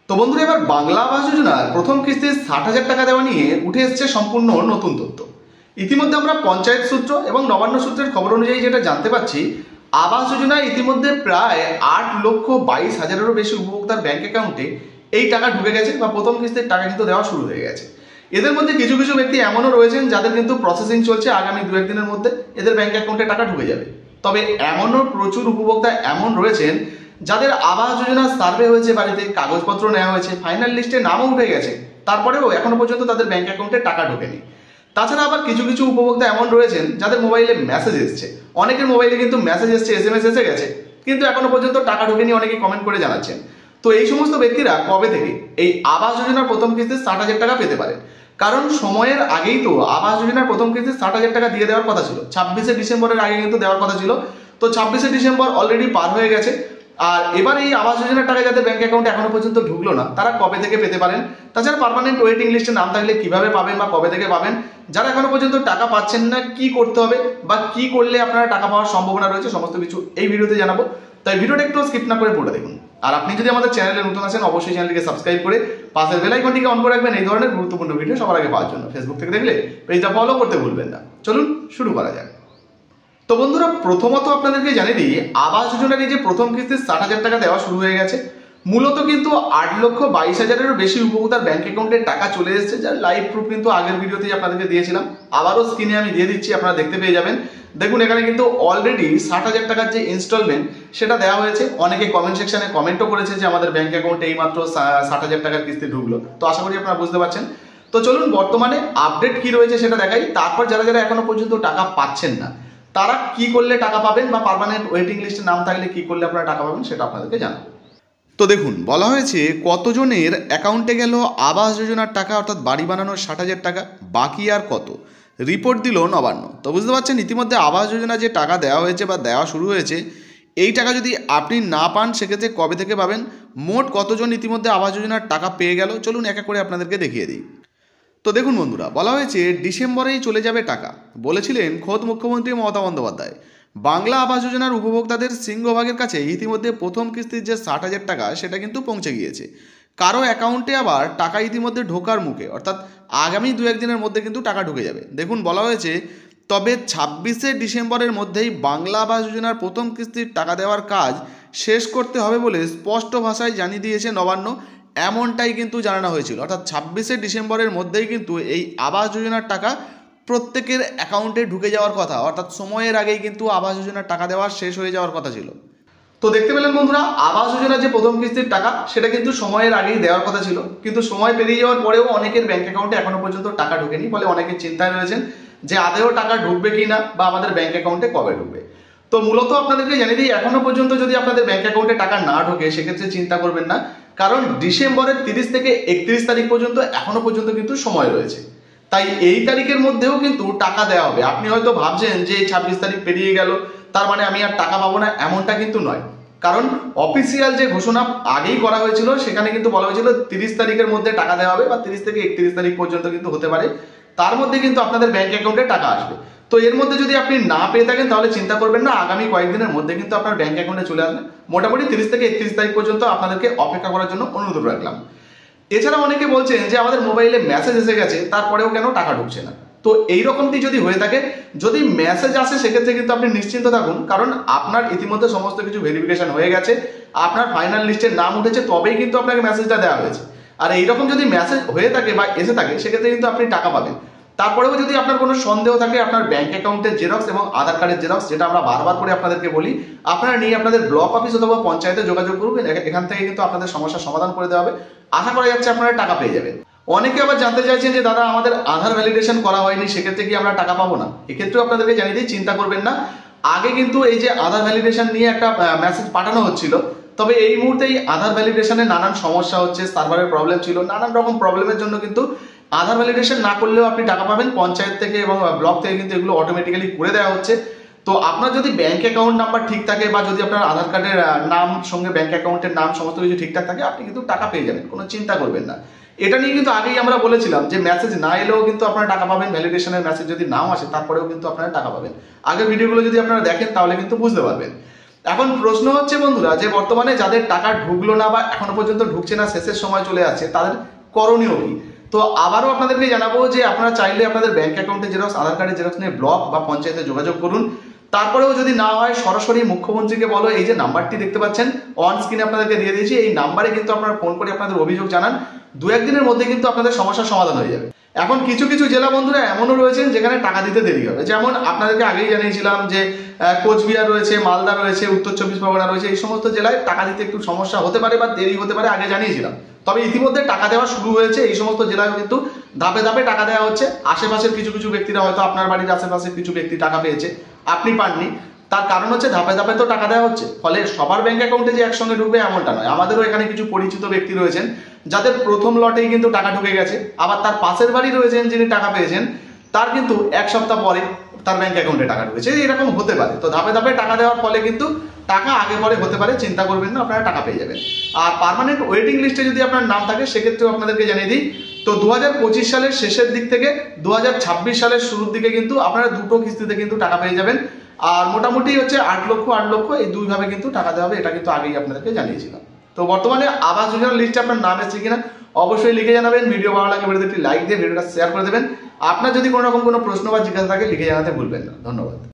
তো বন্ধুরা, এবার বাংলা আবাস যোজনার প্রথম কিস্তির 60,000 টাকা দেওয়া নিয়ে উঠে এসছে সম্পূর্ণ নতুন তথ্য। ইতিমধ্যে আমরা পঞ্চায়েত সূত্র এবং নবান্ন সূত্রের খবর অনুযায়ী যেটা জানতে পারছি, আবাস যোজনায় ইতিমধ্যে প্রায় 8,22,000-এরও বেশি উপভোক্তার ব্যাংক অ্যাকাউন্টে এই টাকা ঢুকে গেছে বা প্রথম কিস্তির টাকা কিন্তু দেওয়া শুরু হয়ে গেছে। এদের মধ্যে কিছু কিছু ব্যক্তি এমনও রয়েছেন যাদের কিন্তু প্রসেসিং চলছে, আগামী 2-1 দিনের মধ্যে এদের ব্যাংক অ্যাকাউন্টে টাকা ঢুকে যাবে। তবে এমনও প্রচুর উপভোক্তা এমন রয়েছেন যাদের আবাস যোজনার সার্ভে হয়েছে, বাড়িতে কাগজপত্র নেওয়া হয়েছে, ফাইনাল লিস্টে নামও উঠে গেছে, তারপরেও এখনো পর্যন্ত তাদের ব্যাংক অ্যাকাউন্টে টাকা ঢোকেনি। তাছাড়া আবার কিছু কিছু উপভোক্তা এমন রয়েছেন যাদের মোবাইলে মেসেজ এসছে, অনেকের মোবাইলে কিন্তু মেসেজ এসছে, SMS এসে গেছে, কিন্তু এখনো পর্যন্ত টাকা ঢোকেনি, অনেকে কমেন্ট করে জানাচ্ছেন। তো এই সমস্ত ব্যক্তিরা কবে থেকে এই আবাস যোজনার প্রথম কিস্তির 60,000 টাকা পেতে পারে? কারণ সময়ের আগেই তো আবাস যোজনার প্রথম কিস্তির 60,000 টাকা দিয়ে দেওয়ার কথা ছিল, 26শে ডিসেম্বরের আগে কিন্তু দেওয়ার কথা ছিল। তো 26শে ডিসেম্বর অলরেডি পার হয়ে গেছে। আর এবার এই আবাস যোজনার টাকা যাদের ব্যাংক অ্যাকাউন্টে এখনো পর্যন্ত ঢুকলো না, তারা কবে থেকে পেতে পারেন? তাছাড়া পার্মানেন্ট ওয়েটিং লিস্টে নাম থাকলে কিভাবে পাবেন বা কবে থেকে পাবেন? যারা এখনো পর্যন্ত টাকা পাচ্ছেন না, কি করতে হবে বা কি করলে আপনারা টাকা পাওয়ার সম্ভাবনা রয়েছে, সমস্ত কিছু এই ভিডিওতে জানাবো। তাই ভিডিওটা একটু স্কিপ না করে পুরোটা দেখুন। আর আপনি যদি আমাদের চ্যানেলে নতুন আছেন, অবশ্যই চ্যানেলটিকে সাবস্ক্রাইব করে পাশের বেল আইকনটিকে অন করে রাখবেন এই ধরনের গুরুত্বপূর্ণ ভিডিও সবার আগে পাওয়ার জন্য। ফেসবুক থেকে দেখলে পেজটা ফলো করতে ভুলবেন না। চলুন শুরু করা যাক। তো বন্ধুরা, প্রথমত আপনাদেরকে জানিয়ে দিই, আবাস যোজনার এই যে প্রথম কিস্তির 60,000 টাকা দেওয়া শুরু হয়ে গেছে। মূলত কিন্তু 8,22,000-এরও বেশি উপভোক্তার ব্যাংক অ্যাকাউন্টে টাকা চলে এসেছে, যার লাইভ প্রুফ কিন্তু আগের ভিডিওতেই আপনাদেরকে দিয়েছিলাম, আবারও স্ক্রিনে আমি দিয়ে দিচ্ছি, আপনারা দেখতে পেয়ে যাবেন। দেখুন, এখানে কিন্তু অলরেডি 60,000 টাকার যে ইনস্টলমেন্ট সেটা দেওয়া হয়েছে। অনেকে কমেন্ট সেকশনে কমেন্টও করেছে যে আমাদের ব্যাংক অ্যাকাউন্টে এই মাত্র 60,000 টাকার কিস্তি ঢুকলো। তো আশা করি আপনারা বুঝতে পারছেন। তো চলুন বর্তমানে আপডেট কি রয়েছে সেটা দেখাই। তারপর যারা যারা এখনো পর্যন্ত টাকা পাচ্ছেন না, তারা কি করলে টাকা পাবেন বা পার্মানেন্ট ওয়েটিং লিস্টে নাম থাকলে কি করলে আপনারা টাকা পাবেন সেটা আপনাদেরকে জানাবো। তো দেখুন, বলা হয়েছে কতজনের অ্যাকাউন্টে গেল আবাস যোজনার টাকা, অর্থাৎ বাড়ি বানানোর 60,000 টাকা, বাকি আর কত, রিপোর্ট দিল নবান্ন। তো বুঝতে পারছেন, ইতিমধ্যে আবাস যোজনা যে টাকা দেওয়া হয়েছে বা দেওয়া শুরু হয়েছে, এই টাকা যদি আপনি না পান সেক্ষেত্রে কবে থেকে পাবেন, মোট কতজন ইতিমধ্যে আবাস যোজনার টাকা পেয়ে গেল, চলুন এক এক করে আপনাদেরকে দেখিয়ে দিই। তো দেখুন বন্ধুরা, বলা হয়েছে ডিসেম্বরেই চলে যাবে টাকা, বলেছিলেন খোদ মুখ্যমন্ত্রী মমতা বন্দ্যোপাধ্যায়। বাংলা আবাস যোজনার উপভোক্তাদের সিংহভাগের কাছে ইতিমধ্যে প্রথম কিস্তির যে 60,000 টাকা সেটা কিন্তু পৌঁছে গিয়েছে। কারো অ্যাকাউন্টে আবার টাকা ইতিমধ্যে ঢোকার মুখে, অর্থাৎ আগামী 2-1 দিনের মধ্যে কিন্তু টাকা ঢুকে যাবে। দেখুন, বলা হয়েছে তবে 26শে ডিসেম্বরের মধ্যেই বাংলা আবাস যোজনার প্রথম কিস্তির টাকা দেওয়ার কাজ শেষ করতে হবে বলে স্পষ্ট ভাষায় জানিয়ে দিয়েছে নবান্ন। এমনটাই কিন্তু জানানো হয়েছিল, অর্থাৎ 26শে ডিসেম্বরের মধ্যেই কিন্তু এই আবাস যোজনার টাকা প্রত্যেকের অ্যাকাউন্টে ঢুকে যাওয়ার কথা, অর্থাৎ সময়ের আগেই কিন্তু আবাস যোজনার টাকা দেওয়া শেষ হয়ে যাওয়ার কথা ছিল। তো দেখতে পেলেন বন্ধুরা, আবাস যোজনার যে প্রথম কিস্তির টাকা সেটা কিন্তু সময়ের আগেই দেওয়ার কথা ছিল, কিন্তু সময় পেরিয়ে যাওয়ার পরেও অনেকের ব্যাংক অ্যাকাউন্টে এখনো পর্যন্ত টাকা ঢোকেনি, ফলে অনেকে চিন্তায় রয়েছেন যে আদেও টাকা ঢুকবে কি না বা আমাদের ব্যাংক অ্যাকাউন্টে কবে ঢুকবে। তো মূলত আপনাদেরকে জানিয়ে দিই, এখনো পর্যন্ত যদি আপনাদের ব্যাংক অ্যাকাউন্টে টাকা না ঢোকে সেক্ষেত্রে চিন্তা করবেন না, কারণ ডিসেম্বরের 30 থেকে 31 তারিখ পর্যন্ত এখনো পর্যন্ত কিন্তু সময় রয়েছে। তাই এই তারিখের মধ্যেও কিন্তু টাকা দেওয়া হবে। আপনি হয়তো ভাবছেন যে 26 তারিখ পেরিয়ে গেল, তার মানে আমি আর টাকা পাবো না, এমনটা কিন্তু নয়। কারণ অফিসিয়াল যে ঘোষণা আগেই করা হয়েছিল সেখানে কিন্তু বলা হয়েছিল 30 তারিখের মধ্যে টাকা দেওয়া হবে, বা 30 থেকে 31 তারিখ পর্যন্ত কিন্তু হতে পারে, তার মধ্যে কিন্তু আপনাদের ব্যাংক অ্যাকাউন্টে টাকা আসবে। তো এর মধ্যে যদি আপনি না পেয়ে থাকেন তাহলে চিন্তা করবেন না, আগামী কয়েকদিনের মধ্যে কিন্তু আপনার ব্যাংক অ্যাকাউন্টে চলে আসবে। মোটামুটি 30 থেকে 31 তারিখ পর্যন্ত আপনাদেরকে অপেক্ষা করার জন্য অনুরোধ রাখলাম। এছাড়া অনেকে বলছেন যে আমাদের মোবাইলে মেসেজ এসে গেছে, তারপরেও কেন টাকা ঢুকছে না। তো এইরকমটি যদি হয়ে থাকে, যদি মেসেজ আসে সেক্ষেত্রে কিন্তু আপনি নিশ্চিন্ত থাকুন, কারণ আপনার ইতিমধ্যে সমস্ত কিছু ভেরিফিকেশন হয়ে গেছে, আপনার ফাইনাল লিস্টের নাম উঠেছে, তবেই কিন্তু আপনাকে মেসেজটা দেওয়া হয়েছে। আর এইরকম যদি মেসেজ হয়ে থাকে বা এসে থাকে সেক্ষেত্রে কিন্তু আপনি টাকা পাবেন। তারপরেও যদি আপনার কোনো সন্দেহ থাকে, আপনার ব্যাংক অ্যাকাউন্টের জেরক্স এবং আধার কার্ডের জেরক্স, যেটা আমরা বারবার করে আপনাদেরকে বলি, আপনারা নিয়ে আপনাদের ব্লক অফিস অথবা পঞ্চায়েতে যোগাযোগ করবেন, এখান থেকে কিন্তু আপনাদের সমস্যার সমাধান করে দেওয়া হবে। আশা করা যাচ্ছে আপনারা টাকা পেয়ে যাবেন। অনেকে আবার জানতে চাইছেন যে দাদা আমাদের আধার ভ্যালিডেশন করা হয়নি, সেক্ষেত্রে কি আমরা টাকা পাবো না? এক্ষেত্রেও আপনাদেরকে জানিয়ে দিই, চিন্তা করবেন না। আগে কিন্তু এই যে আধার ভ্যালিডেশন নিয়ে একটা মেসেজ পাঠানো হচ্ছিল, তবে এই মুহূর্তে এই আধার ভ্যালিডেশনে নানান সমস্যা হচ্ছে, সার্ভারের প্রবলেম ছিল, নানান রকম প্রবলেমের জন্য কিন্তু আধার ভ্যালিডেশন না করলেও আপনি টাকা পাবেন। পঞ্চায়েত থেকে এবং ব্লক থেকে কিন্তু এগুলো অটোমেটিক্যালি করে দেওয়া হচ্ছে। তো আপনার যদি ব্যাংক অ্যাকাউন্ট নাম্বার ঠিক থাকে বা যদি আপনার আধার কার্ডের নাম সঙ্গে ব্যাংক অ্যাকাউন্টের নাম সমস্ত কিছু ঠিকঠাক থাকে, আপনি কিন্তু টাকা পেয়ে যাবেন, কোনো চিন্তা করবেন না। এটা নিয়ে কিন্তু আগেই আমরা বলেছিলাম যে মেসেজ না এলেও কিন্তু আপনারা টাকা পাবেন, ভ্যালিডেশনের মেসেজ যদি নাও আসে তারপরেও কিন্তু আপনারা টাকা পাবেন। আগের ভিডিওগুলো যদি আপনারা দেখেন তাহলে কিন্তু বুঝতে পারবেন। এখন প্রশ্ন হচ্ছে বন্ধুরা যে বর্তমানে যাদের টাকা ঢুকলো না বা এখনো পর্যন্ত ঢুকছে না, শেষের সময় চলে আসছে, তাদের করণীয় কি? তো আবারও আপনাদেরকে জানাবো যে আপনারা চাইলে আপনাদের ব্যাংক অ্যাকাউন্টের জেরক্স, আধার কার্ডের জেরক্স নিয়ে ব্লক বা পঞ্চায়েতে যোগাযোগ করুন। তারপরেও যদি না হয় সরাসরি মুখ্যমন্ত্রীকে বলো, এই যে নাম্বারটি দেখতে পাচ্ছেন অন স্ক্রিনে আপনাদেরকে দিয়ে দিয়েছি, এই নাম্বারে কিন্তু আপনারা ফোন করে আপনাদের অভিযোগ জানান। 2-1 দিনের মধ্যে কিন্তু আপনাদের সমস্যার সমাধান হয়ে যাবে। এখন কিছু কিছু জেলা বন্ধুরা এমনও রয়েছেন যেখানে টাকা দিতে দেরি হবে, যেমন আপনাদেরকে আগেই জানিয়েছিলাম যে কোচবিহার রয়েছে, মালদা রয়েছে, উত্তর 24 পরগনা রয়েছে, এই সমস্ত জেলায় টাকা দিতে একটু সমস্যা হতে পারে বা দেরি হতে পারে, আগে জানিয়েছিলাম। তবে ইতিমধ্যে টাকা দেওয়া শুরু হয়েছে, এই সমস্ত জেলায় কিন্তু ধাপে ধাপে টাকা দেওয়া হচ্ছে। আশেপাশের কিছু কিছু ব্যক্তিরা, হয়তো আপনার বাড়ির আশেপাশে কিছু ব্যক্তি টাকা পেয়েছে, আপনি পাননি, তার কারণ হচ্ছে ধাপে ধাপে তো টাকা দেওয়া হচ্ছে। ফলে সবার ব্যাংক অ্যাকাউন্টে যে একসঙ্গে ঢুকবে এমনটা নয়। আমাদেরও এখানে কিছু পরিচিত ব্যক্তি রয়েছেন যাদের প্রথম লটেই কিন্তু টাকা ঢুকে গেছে, আবার তার পাশের বাড়ি রয়েছেন যিনি টাকা পেয়েছেন, তার কিন্তু 1 সপ্তাহ পরে তার ব্যাংক অ্যাকাউন্টে টাকা ঢুকেছে। এরকম হতে পারে। তো ধাপে ধাপে টাকা দেওয়ার ফলে কিন্তু টাকা আগে পরে হতে পারে, চিন্তা করবেন না, আপনারা টাকা পেয়ে যাবেন। আর পার্মানেন্ট ওয়েটিং লিস্টে যদি আপনার নাম থাকে সেক্ষেত্রেও আপনাদেরকে জানিয়ে দিই, তো 2025 সালের শেষের দিক থেকে 2026 সালের শুরুর দিকে কিন্তু আপনারা দুটো কিস্তিতে কিন্তু টাকা পেয়ে যাবেন। আর মোটামুটি হচ্ছে 8 লক্ষ 8 লক্ষ এই দুইভাবে কিন্তু টাকা দেওয়া হবে, এটা কিন্তু আগেই আপনাদেরকে জানিয়েছিলাম। তো বর্তমানে আবাস যোজনার লিস্টে আপনার নাম এসেছে কিনা অবশ্যই লিখে জানাবেন। ভিডিও ভালো লাগলে ভিডিওতে একটি লাইক দিয়ে ভিডিওটা শেয়ার করে দেবেন। আপনার যদি কোনো রকম কোনো প্রশ্ন বা জিজ্ঞাসা থাকে লিখে জানাতে ভুলবেন না। ধন্যবাদ।